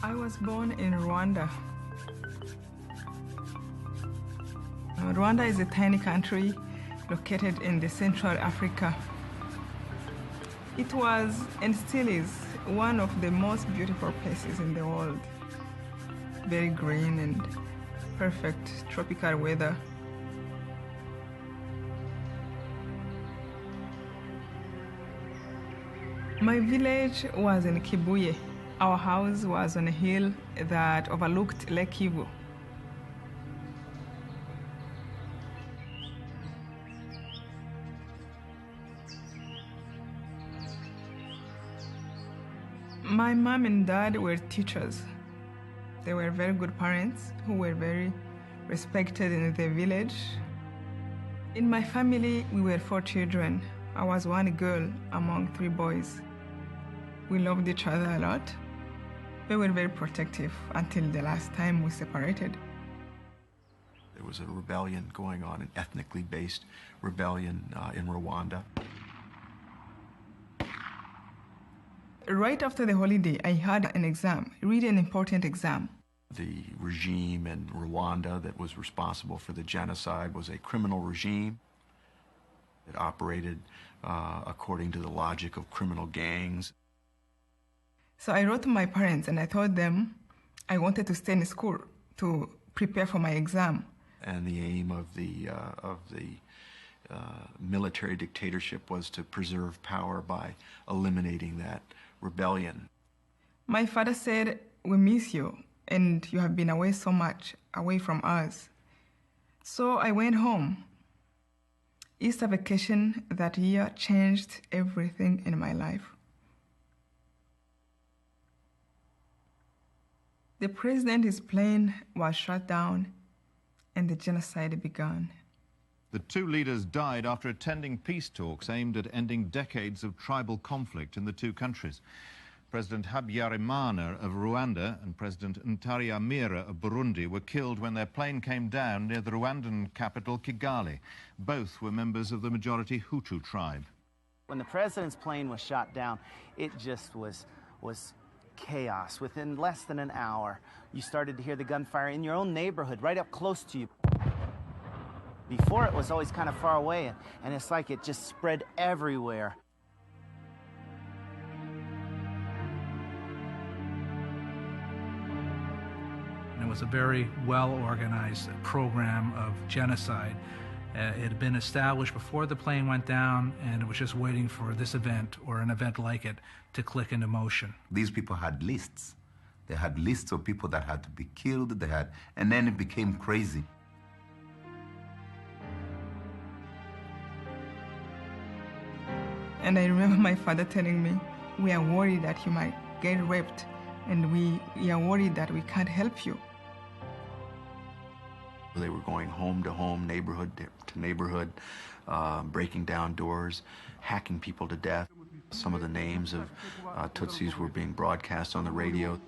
I was born in Rwanda. Rwanda is a tiny country located in the Central Africa. It was and still is one of the most beautiful places in the world. Very green and perfect tropical weather. My village was in Kibuye. Our house was on a hill that overlooked Lake Kivu. My mom and dad were teachers. They were very good parents who were very respected in the village. In my family, we were 4 children. I was one girl among 3 boys. We loved each other a lot. We were very protective until the last time we separated. There was a rebellion going on, an ethnically based rebellion in Rwanda. Right after the holiday, I had an exam, really an important exam. The regime in Rwanda that was responsible for the genocide was a criminal regime. It operated according to the logic of criminal gangs. So I wrote to my parents and I told them I wanted to stay in school to prepare for my exam. And the aim of the military dictatorship was to preserve power by eliminating that rebellion. My father said, "We miss you, and you have been away so much, away from us." So I went home. Easter vacation that year changed everything in my life. The president's plane was shut down, and the genocide began. The 2 leaders died after attending peace talks aimed at ending decades of tribal conflict in the 2 countries. President Habyarimana of Rwanda and President Ntariamira of Burundi were killed when their plane came down near the Rwandan capital, Kigali. Both were members of the majority Hutu tribe. When the president's plane was shot down, it just was chaos. Within less than an hour, you started to hear the gunfire in your own neighborhood, right up close to you. Before, it was always kind of far away, and it's like it just spread everywhere. It was a very well-organized program of genocide. It had been established before the plane went down, and it was just waiting for this event or an event like it to click into motion. These people had lists. They had lists of people that had to be killed, and then it became crazy. And I remember my father telling me, "We are worried that you might get raped, and we are worried that we can't help you." They were going home to home, neighborhood to neighborhood, breaking down doors, hacking people to death. Some of the names of Tutsis were being broadcast on the radio.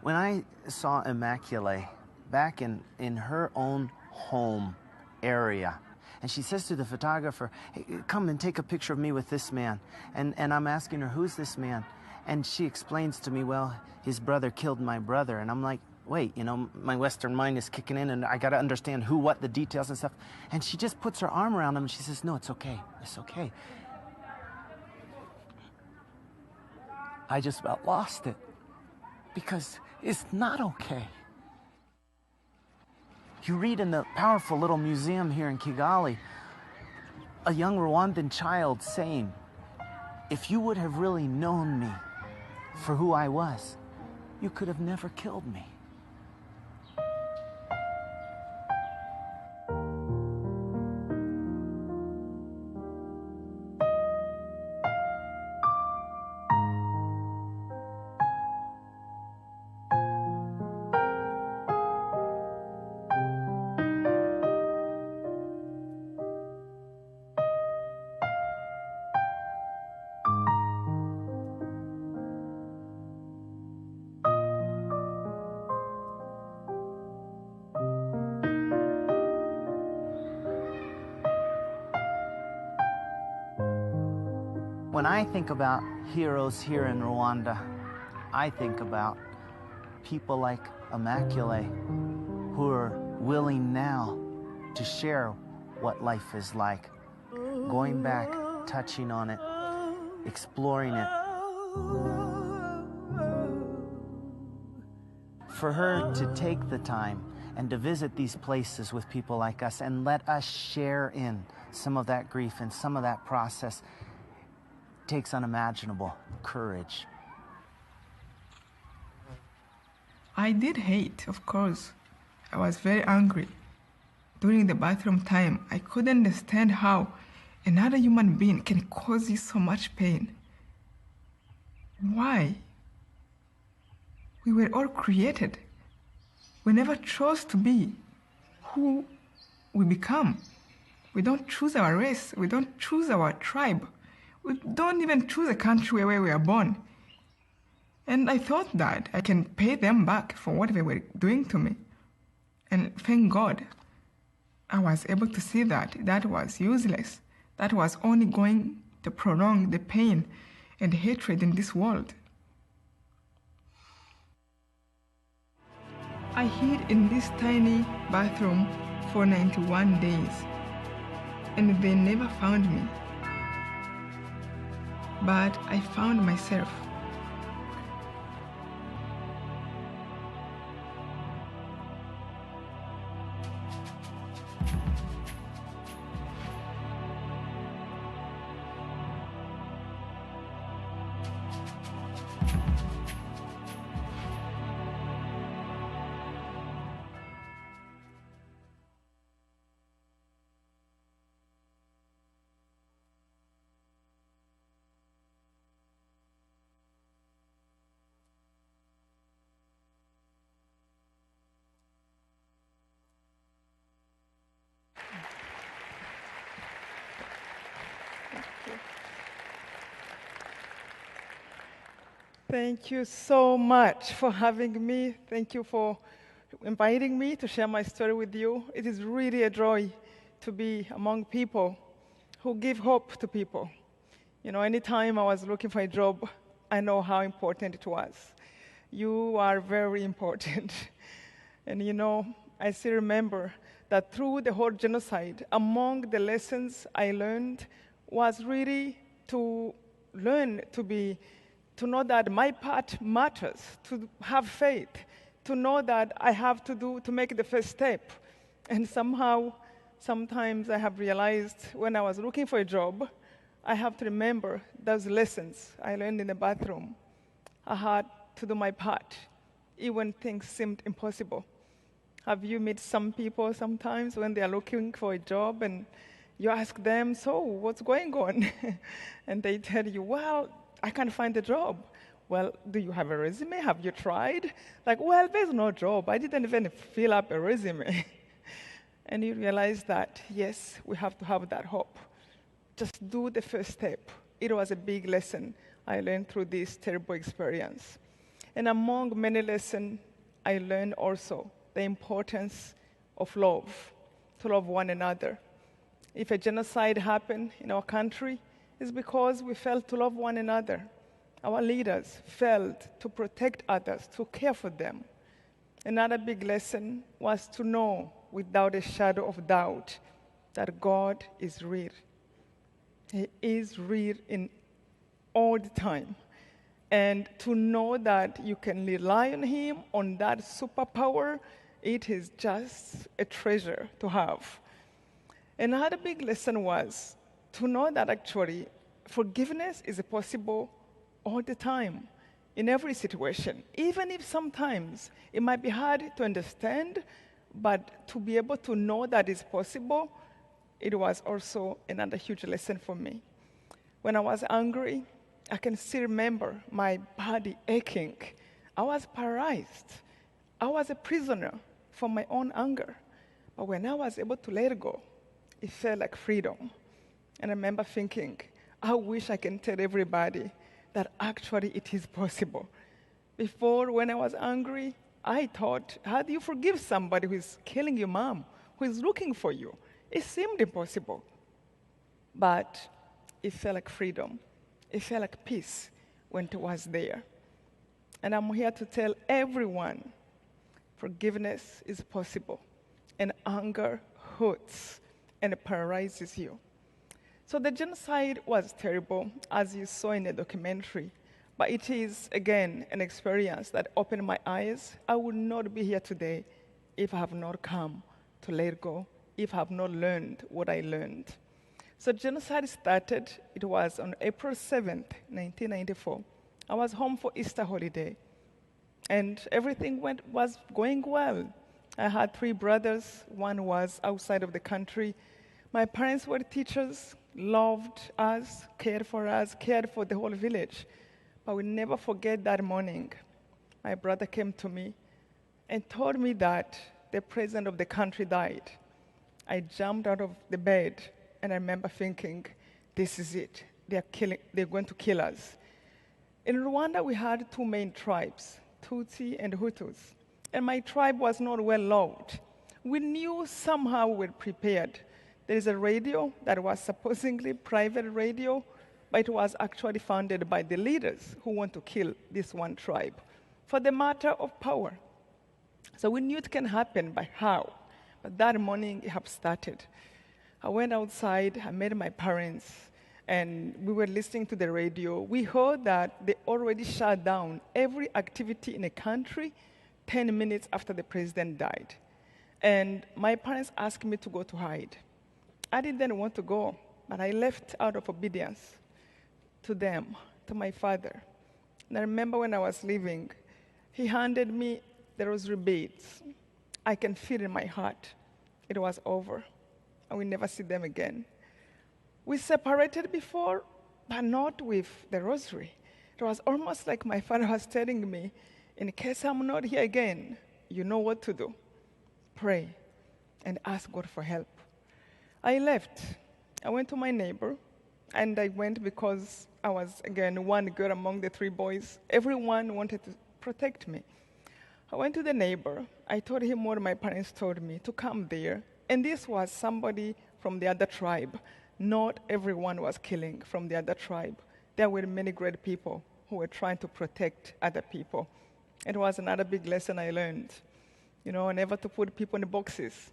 When I saw Immaculée back in her own home area, and she says to the photographer, "Hey, come and take a picture of me with this man." And I'm asking her, "Who's this man?" And she explains to me, "Well, his brother killed my brother." And I'm like, wait, you know, my Western mind is kicking in, and I got to understand who, what, the details and stuff. And she just puts her arm around him, and she says, "No, it's okay. It's okay." I just about lost it, because it's not okay. You read in the powerful little museum here in Kigali, a young Rwandan child saying, "If you would have really known me for who I was, you could have never killed me." When I think about heroes here in Rwanda, I think about people like Immaculée, who are willing now to share what life is like, going back, touching on it, exploring it. For her to take the time and to visit these places with people like us and let us share in some of that grief and some of that process takes unimaginable courage. I did hate, of course. I was very angry. During the bathroom time, I couldn't understand how another human being can cause you so much pain. Why? We were all created. We never chose to be who we become. We don't choose our race. We don't choose our tribe. We don't even choose a country where we are born. And I thought that I can pay them back for what they were doing to me. And thank God, I was able to see that that was useless. That was only going to prolong the pain and hatred in this world. I hid in this tiny bathroom for 91 days, and they never found me. But I found myself. Thank you so much for having me. Thank you for inviting me to share my story with you. It is really a joy to be among people who give hope to people. You know, anytime I was looking for a job, I know how important it was. You are very important. And you know, I still remember that through the whole genocide, among the lessons I learned was really to learn to know that my part matters, to have faith, to know that I have to make the first step. And somehow, sometimes I have realized when I was looking for a job, I have to remember those lessons I learned in the bathroom. I had to do my part, even when things seemed impossible. Have you met some people sometimes when they are looking for a job and you ask them, so what's going on? And they tell you, well, I can't find a job. Well, do you have a resume? Have you tried? Like, well, there's no job. I didn't even fill up a resume. And you realize that, yes, we have to have that hope. Just do the first step. It was a big lesson I learned through this terrible experience. And among many lessons, I learned also the importance of love, to love one another. If a genocide happened in our country, it's because we failed to love one another. Our leaders failed to protect others, to care for them. Another big lesson was to know without a shadow of doubt that God is real. He is real in all the time. And to know that you can rely on Him, on that superpower, it is just a treasure to have. Another big lesson was to know that actually forgiveness is possible all the time, in every situation, even if sometimes it might be hard to understand, but to be able to know that it's possible, it was also another huge lesson for me. When I was angry, I can still remember my body aching. I was paralyzed. I was a prisoner for my own anger. But when I was able to let go, it felt like freedom. And I remember thinking, I wish I can tell everybody that actually it is possible. Before, when I was angry, I thought, how do you forgive somebody who is killing your mom, who is looking for you? It seemed impossible. But it felt like freedom. It felt like peace when it was there. And I'm here to tell everyone forgiveness is possible, and anger hurts and it paralyzes you. So the genocide was terrible, as you saw in the documentary, but it is, again, an experience that opened my eyes. I would not be here today if I have not come to let go, if I have not learned what I learned. So genocide started, it was on April 7th, 1994. I was home for Easter holiday, and everything was going well. I had 3 brothers. One was outside of the country. My parents were teachers, loved us, cared for the whole village. But we never forget that morning. My brother came to me and told me that the president of the country died. I jumped out of the bed, and I remember thinking, this is it. They're going to kill us. In Rwanda, we had 2 main tribes, Tutsi and Hutus. And my tribe was not well loved. We knew somehow we were prepared. There is a radio that was supposedly private radio, but it was actually funded by the leaders who want to kill this one tribe for the matter of power. So we knew it can happen, but how? But that morning it had started. I went outside, I met my parents, and we were listening to the radio. We heard that they already shut down every activity in the country 10 minutes after the president died. And my parents asked me to go to hide. I didn't want to go, but I left out of obedience to them, to my father. And I remember when I was leaving, he handed me the rosary beads. I can feel in my heart it was over. I will never see them again. We separated before, but not with the rosary. It was almost like my father was telling me, in case I'm not here again, you know what to do. Pray and ask God for help. I left. I went to my neighbor, and I went because I was, again, one girl among the 3 boys. Everyone wanted to protect me. I went to the neighbor. I told him what my parents told me, to come there. And this was somebody from the other tribe. Not everyone was killing from the other tribe. There were many great people who were trying to protect other people. It was another big lesson I learned. Never to put people in boxes,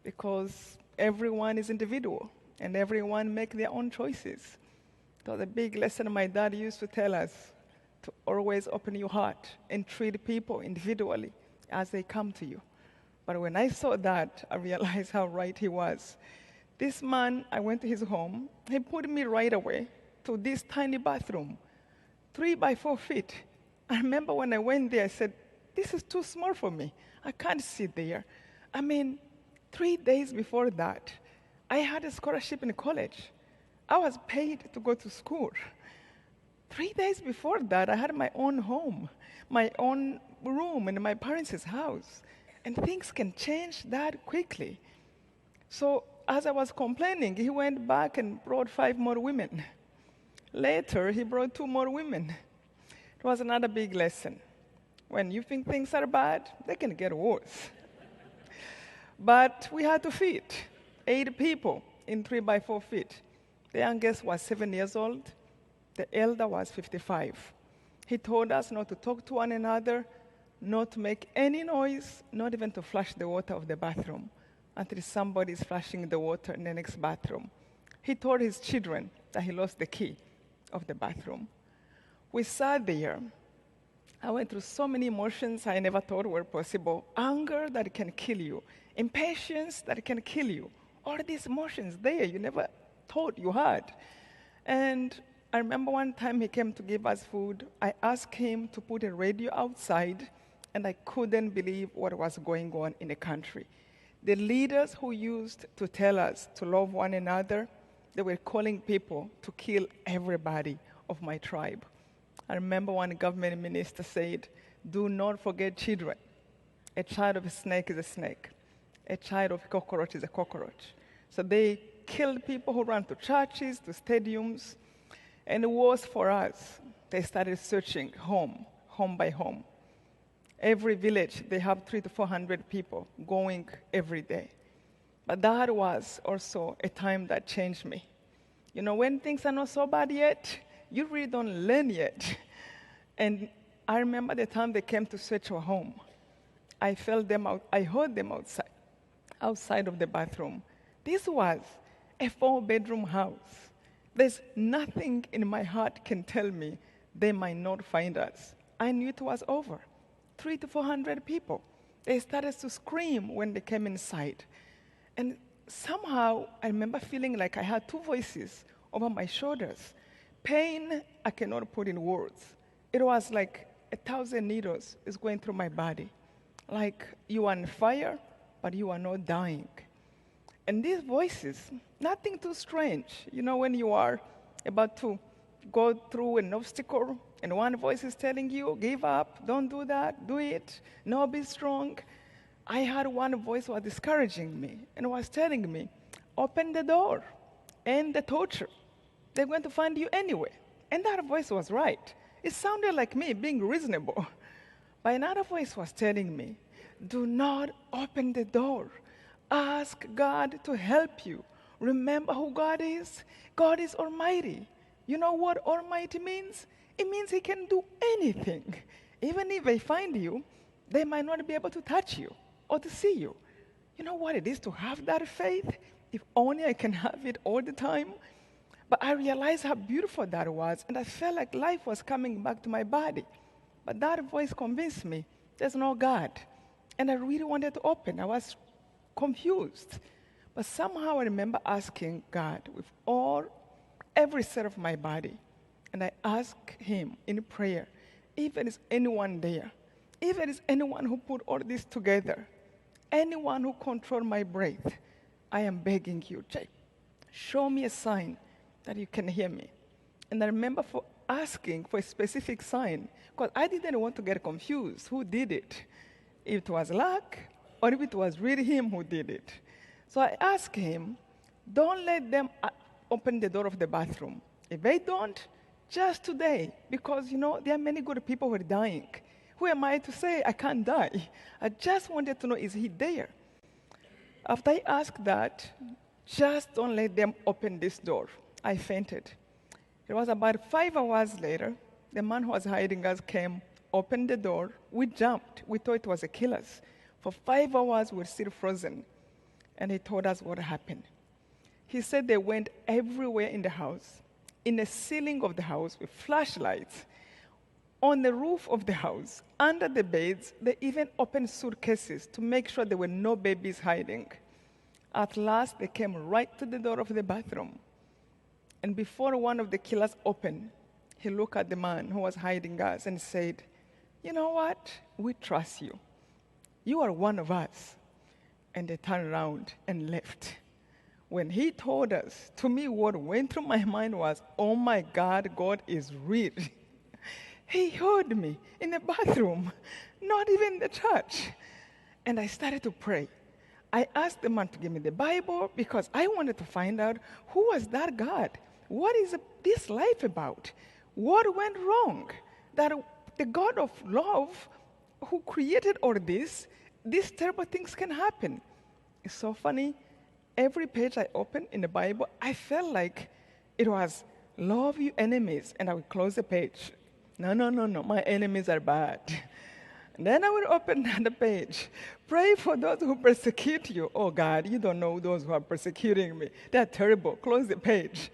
because everyone is individual and everyone make their own choices. It was a big lesson my dad used to tell us, to always open your heart and treat people individually as they come to you. But when I saw that, I realized how right he was. This man, I went to his home. He put me right away to this tiny bathroom, 3 by 4 feet. I remember when I went there, I said, this is too small for me. I can't sit there. 3 days before that, I had a scholarship in college. I was paid to go to school. 3 days before that, I had my own home, my own room in my parents' house. And things can change that quickly. So as I was complaining, he went back and brought 5 more women. Later, he brought 2 more women. It was another big lesson. When you think things are bad, they can get worse. But we had to feed 8 people in 3 by 4 feet. The youngest was 7 years old. The elder was 55. He told us not to talk to one another, not to make any noise, not even to flush the water of the bathroom until somebody is flushing the water in the next bathroom. He told his children that he lost the key of the bathroom. We sat there. I went through so many emotions I never thought were possible. Anger that can kill you. Impatience that can kill you. All these emotions there you never thought you had. And I remember one time he came to give us food. I asked him to put a radio outside, and I couldn't believe what was going on in the country. The leaders who used to tell us to love one another, they were calling people to kill everybody of my tribe. I remember one government minister said, do not forget children. A child of a snake is a snake. A child of a cockroach is a cockroach. So they killed people who ran to churches, to stadiums. And it was for us. They started searching home by home. Every village, they have 300 to 400 people going every day. But that was also a time that changed me. When things are not so bad yet, you really don't learn yet. And I remember the time they came to search our home. I felt them out, I heard them outside of the bathroom. This was a 4-bedroom house. There's nothing in my heart can tell me they might not find us. I knew it was over. 300 to 400 people. They started to scream when they came inside. And somehow, I remember feeling like I had 2 voices over my shoulders. Pain I cannot put in words. It was like 1,000 needles is going through my body. Like you are on fire, but you are not dying. And these voices, nothing too strange. You know, when you are about to go through an obstacle, and one voice is telling you, give up, don't do that, do it, no, be strong. I had one voice was discouraging me and was telling me, open the door, end the torture. They're going to find you anyway. And that voice was right. It sounded like me being reasonable. But another voice was telling me, do not open the door. Ask God to help you. Remember who God is? God is almighty. You know what almighty means? It means he can do anything. Even if they find you, they might not be able to touch you or to see you. You know what it is to have that faith? If only I can have it all the time. But I realized how beautiful that was, and I felt like life was coming back to my body. But that voice convinced me there's no God. And I really wanted to open. I was confused. But somehow I remember asking God with every cell of my body. And I asked him in prayer, if there is anyone there, if there is anyone who put all this together, anyone who controls my breath, I am begging you, show me a sign that you can hear me. And I remember asking for a specific sign, because I didn't want to get confused who did it. If it was luck, or if it was really him who did it. So I asked him, don't let them open the door of the bathroom. If they don't, just today, because, you know, there are many good people who are dying. Who am I to say I can't die? I just wanted to know, is he there? After I asked that, just don't let them open this door, I fainted. It was about 5 hours later, the man who was hiding us came, opened the door. We jumped. We thought it was a killer's. For 5 hours, we were still frozen. And he told us what happened. He said they went everywhere in the house, in the ceiling of the house with flashlights, on the roof of the house, under the beds. They even opened suitcases to make sure there were no babies hiding. At last, they came right to the door of the bathroom. And before one of the killers opened, he looked at the man who was hiding us and said, you know what? We trust you. You are one of us. And they turned around and left. When he told us, to me, what went through my mind was, oh my God, God is real. He heard me in the bathroom, not even in the church. And I started to pray. I asked the man to give me the Bible because I wanted to find out who was that God. What is this life about? What went wrong? That the God of love who created all this, these terrible things can happen. It's so funny. Every page I opened in the Bible, I felt like it was love your enemies, and I would close the page. No, my enemies are bad. And then I would open another page. Pray for those who persecute you. Oh God, you don't know those who are persecuting me. They're terrible. Close the page.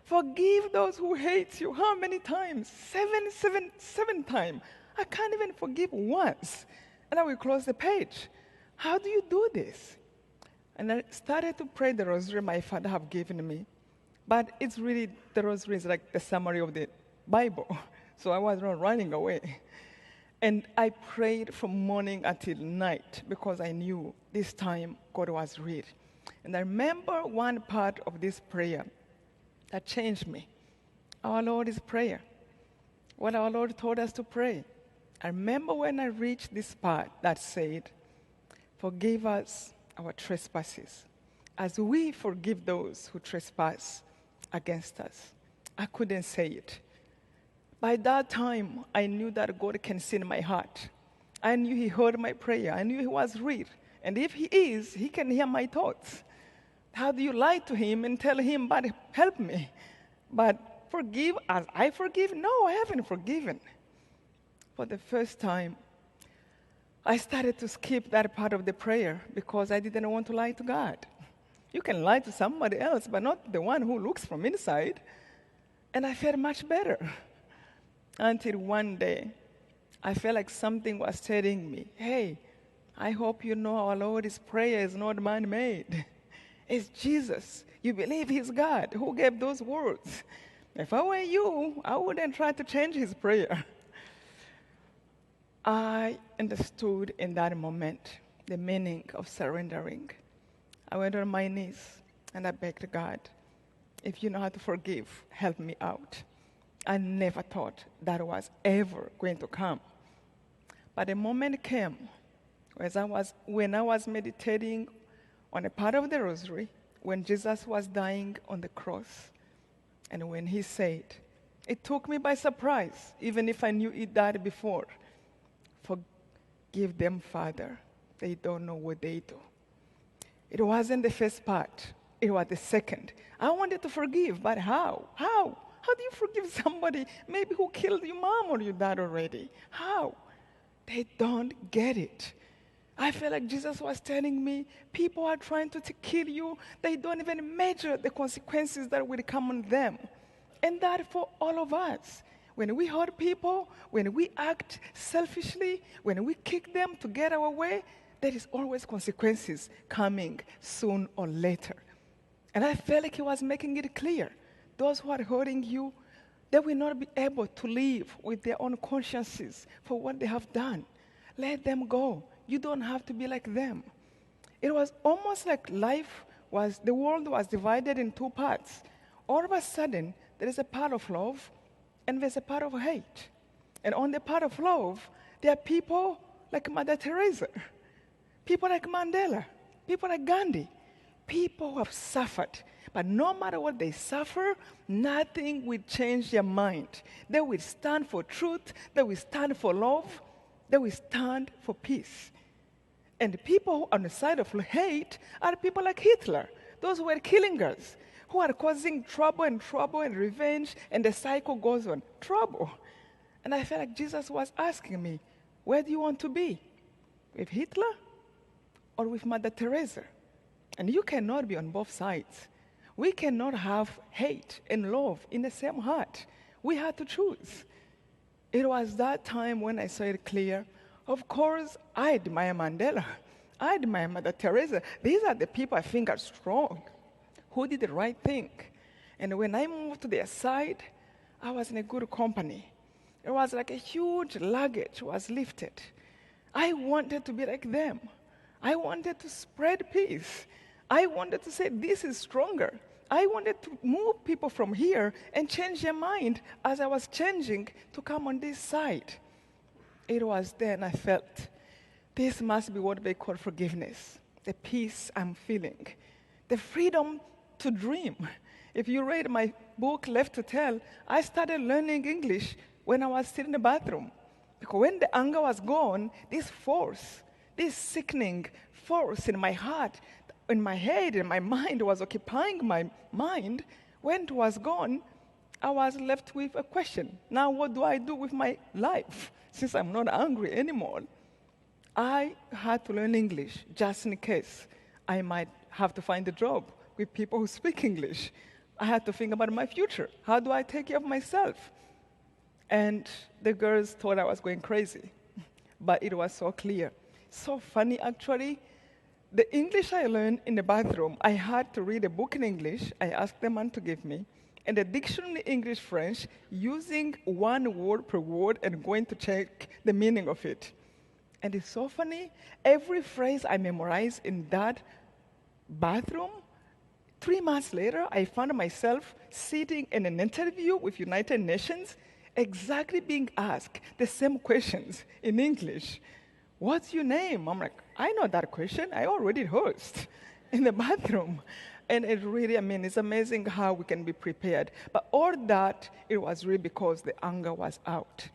Forgive those who hate you. How many times? Seven times. I can't even forgive once. And I will close the page. How do you do this? And I started to pray the rosary my father have given me. But it's really, the rosary is like the summary of the Bible. So I was not running away. And I prayed from morning until night because I knew this time God was real. And I remember one part of this prayer that changed me. Our Lord's Prayer. What our Lord told us to pray. I remember when I reached this part that said, forgive us our trespasses, as we forgive those who trespass against us. I couldn't say it. By that time, I knew that God can see in my heart. I knew he heard my prayer. I knew he was real. And if he is, he can hear my thoughts. How do you lie to him and tell him, but help me? But forgive as I forgive? No, I haven't forgiven. For the first time, I started to skip that part of the prayer because I didn't want to lie to God. You can lie to somebody else, but not the one who looks from inside. And I felt much better. Until one day, I felt like something was telling me, hey, I hope you know our Lord's prayer is not man-made. It's Jesus. You believe he's God. Who gave those words? If I were you, I wouldn't try to change his prayer. I understood in that moment the meaning of surrendering. I went on my knees and I begged God, if you know how to forgive, help me out. I never thought that was ever going to come. But the moment came when I was meditating on a part of the rosary, when Jesus was dying on the cross, and when he said, it took me by surprise, even if I knew it died before, forgive them, Father, they don't know what they do. It wasn't the first part, it was the second. I wanted to forgive, but how? How? How do you forgive somebody maybe who killed your mom or your dad already? How? They don't get it. I feel like Jesus was telling me, people are trying to kill you. They don't even measure the consequences that will come on them. And that for all of us. When we hurt people, when we act selfishly, when we kick them to get our way, there is always consequences coming soon or later. And I felt like he was making it clear. Those who are hurting you, they will not be able to live with their own consciences for what they have done. Let them go. You don't have to be like them. It was almost like the world was divided in two parts. All of a sudden, there is a part of love and there's a part of hate. And on the part of love, there are people like Mother Teresa, people like Mandela, people like Gandhi, people who have suffered. But no matter what they suffer, nothing will change their mind. They will stand for truth, they will stand for love, they will stand for peace. And the people on the side of hate are people like Hitler, those who were killing us, who are causing trouble and revenge, and the cycle goes on. Trouble. And I felt like Jesus was asking me, where do you want to be? With Hitler or with Mother Teresa? And you cannot be on both sides. We cannot have hate and love in the same heart. We had to choose. It was that time when I saw it clear. Of course, I admire Mandela. I admire Mother Teresa. These are the people I think are strong, who did the right thing. And when I moved to their side, I was in a good company. It was like a huge luggage was lifted. I wanted to be like them. I wanted to spread peace. I wanted to say, this is stronger. I wanted to move people from here and change their mind as I was changing to come on this side. It was then I felt, this must be what they call forgiveness, the peace I'm feeling, the freedom to dream. If you read my book, Left to Tell, I started learning English when I was still in the bathroom. Because when the anger was gone, this force, this sickening force in my heart, in my head, in my mind was occupying my mind. When it was gone, I was left with a question. Now what do I do with my life? Since I'm not angry anymore, I had to learn English just in case I might have to find a job with people who speak English. I had to think about my future. How do I take care of myself? And the girls thought I was going crazy, but it was so clear. So funny, actually. The English I learned in the bathroom, I had to read a book in English. I asked the man to give me, and a dictionary English-French, using one word per word and going to check the meaning of it. And it's so funny. Every phrase I memorized in that bathroom, 3 months later, I found myself sitting in an interview with United Nations, exactly being asked the same questions in English. What's your name? I'm like, I know that question. I already host in the bathroom. And it really, it's amazing how we can be prepared. But all that, it was really because the anger was out.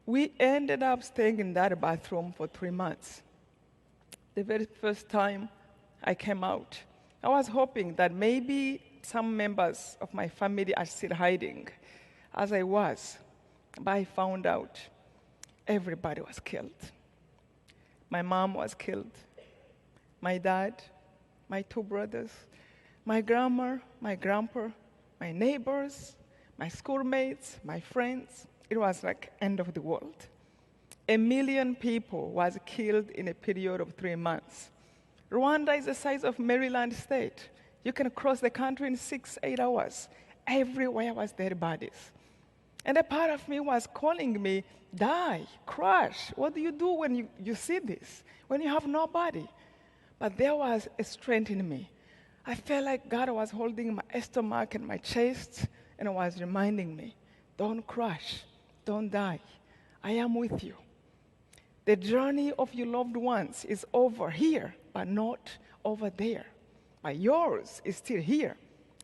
We ended up staying in that bathroom for 3 months. The very first time I came out, I was hoping that maybe some members of my family are still hiding. as I was, but I found out everybody was killed. My mom was killed, my dad, my two brothers, my grandma, my grandpa, my neighbors, my schoolmates, my friends. It was like end of the world. 1 million people was killed in a period of 3 months. Rwanda is the size of Maryland state. You can cross the country in 6-8 hours. Everywhere was dead bodies. And a part of me was calling me, die, crash. What do you do when you see this, when you have nobody? But there was a strength in me. I felt like God was holding my stomach and my chest and was reminding me, don't crash, don't die. I am with you. The journey of your loved ones is over here, but not over there. But yours is still here.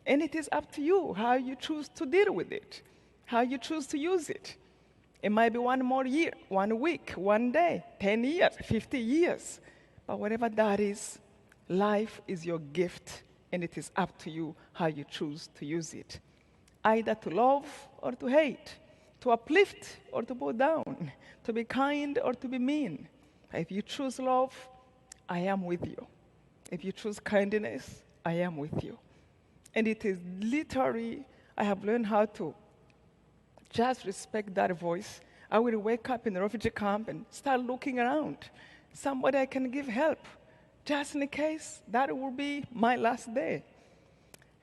And it is up to you how you choose to deal with it, how you choose to use it. It might be 1 more year, 1 week, 1 day, 10 years, 50 years. But whatever that is, life is your gift, and it is up to you how you choose to use it. Either to love or to hate, to uplift or to pull down, to be kind or to be mean. If you choose love, I am with you. If you choose kindness, I am with you. And it is literally, I have learned how to just respect that voice. I will wake up in the refugee camp and start looking around. Somebody I can give help, just in case that will be my last day.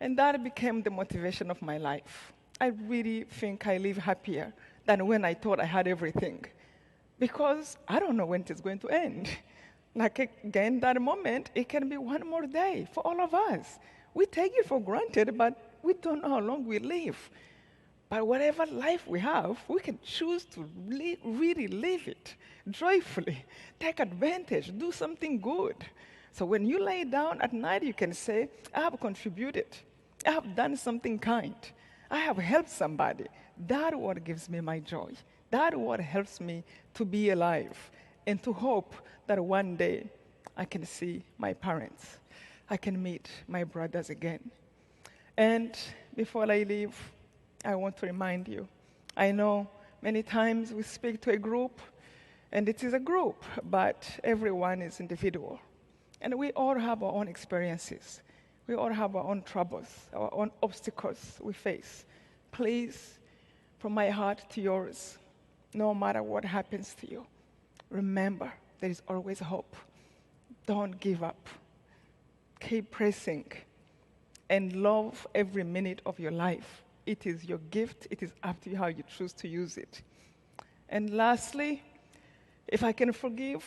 And that became the motivation of my life. I really think I live happier than when I thought I had everything. Because I don't know when it's going to end. Like again, that moment, it can be 1 more day for all of us. We take it for granted, but we don't know how long we live. But whatever life we have, we can choose to really live it joyfully, take advantage, do something good. So when you lay down at night, you can say, I have contributed. I have done something kind. I have helped somebody. That what gives me my joy. That what helps me to be alive and to hope that one day I can see my parents. I can meet my brothers again. And before I leave, I want to remind you, I know many times we speak to a group, and it is a group, but everyone is individual. And we all have our own experiences. We all have our own troubles, our own obstacles we face. Please, from my heart to yours, no matter what happens to you, remember there is always hope. Don't give up. Keep pressing and love every minute of your life. It is your gift. It is up to you how you choose to use it. And lastly, if I can forgive,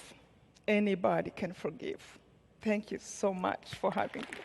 anybody can forgive. Thank you so much for having me.